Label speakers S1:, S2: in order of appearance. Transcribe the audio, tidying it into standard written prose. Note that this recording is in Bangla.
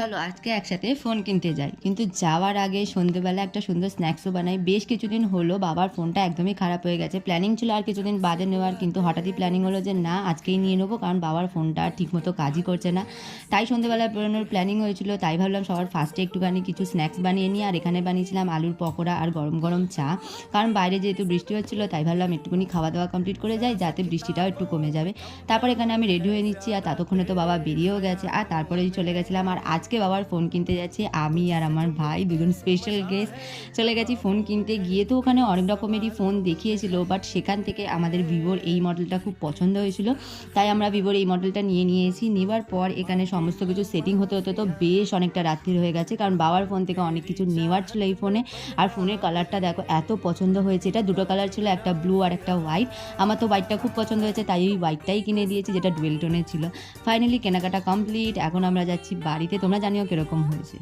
S1: চলো আজকে একসাথে ফোন কিনতে যাই, কিন্তু যাওয়ার আগে সন্ধেবেলা একটা সুন্দর স্ন্যাক্সও বানাই। বেশ কিছুদিন হলো বাবার ফোনটা একদমই খারাপ হয়ে গেছে। প্ল্যানিং ছিল আর কিছুদিন বাদে নেওয়ার, কিন্তু হঠাৎই প্ল্যানিং হলো যে না, আজকেই নিয়ে নেবো, কারণ বাবার ফোনটা আর ঠিকমতো কাজই করছে না। তাই সন্ধেবেলায় বেরোনোর প্ল্যানিং হয়েছিল। তাই ভাবলাম সবার ফার্স্টে একটুখানি কিছু স্ন্যাক্স বানিয়ে নিই, আর এখানে বানিয়েছিলাম আলুর পকোড়া আর গরম গরম চা। কারণ বাইরে যেহেতু বৃষ্টি হচ্ছিলো, তাই ভাবলাম একটুখানি খাওয়া দাওয়া কমপ্লিট করে যাই, যাতে বৃষ্টিটাও একটু কমে যাবে। তারপর এখানে আমি রেডি হয়ে নিচ্ছি, আর ততক্ষণে তো বাবা বেরিয়েও গেছে। আর তারপরেই চলে গেছিলাম, আর আজকে বাবার ফোন কিনতে যাচ্ছি আমি আর আমার ভাই, দুজন স্পেশাল গেস্ট। চলে গেছি ফোন কিনতে। গিয়ে তো ওখানে অনেক রকমেরই ফোন দেখিয়েছিল, বাট সেখান থেকে আমাদের ভিভোর এই মডেলটা খুব পছন্দ হয়েছিল, তাই আমরা ভিভোর এই মডেলটা নিয়েছি। নেওয়ার পর এখানে সমস্ত কিছু সেটিং হতে হতে তো বেশ অনেকটা রাত্রি হয়ে গেছে, কারণ বাবার ফোন থেকে অনেক কিছু নেওয়ার ছিল এই ফোনে। আর ফোনের কালারটা দেখো এত পছন্দ হয়েছে। এটা দুটো কালার ছিল, একটা ব্লু আর একটা হোয়াইট। আমার তো হোয়াইটটা খুব পছন্দ হয়েছে, তাই ওই হোয়াইটটাই কিনে দিয়েছি, যেটা ডুয়েল টোনের ছিল। ফাইনালি কেনাকাটা কমপ্লিট। এখন আমরা যাচ্ছি বাড়িতে। তোমরা জানিও কিরকম হয়েছে।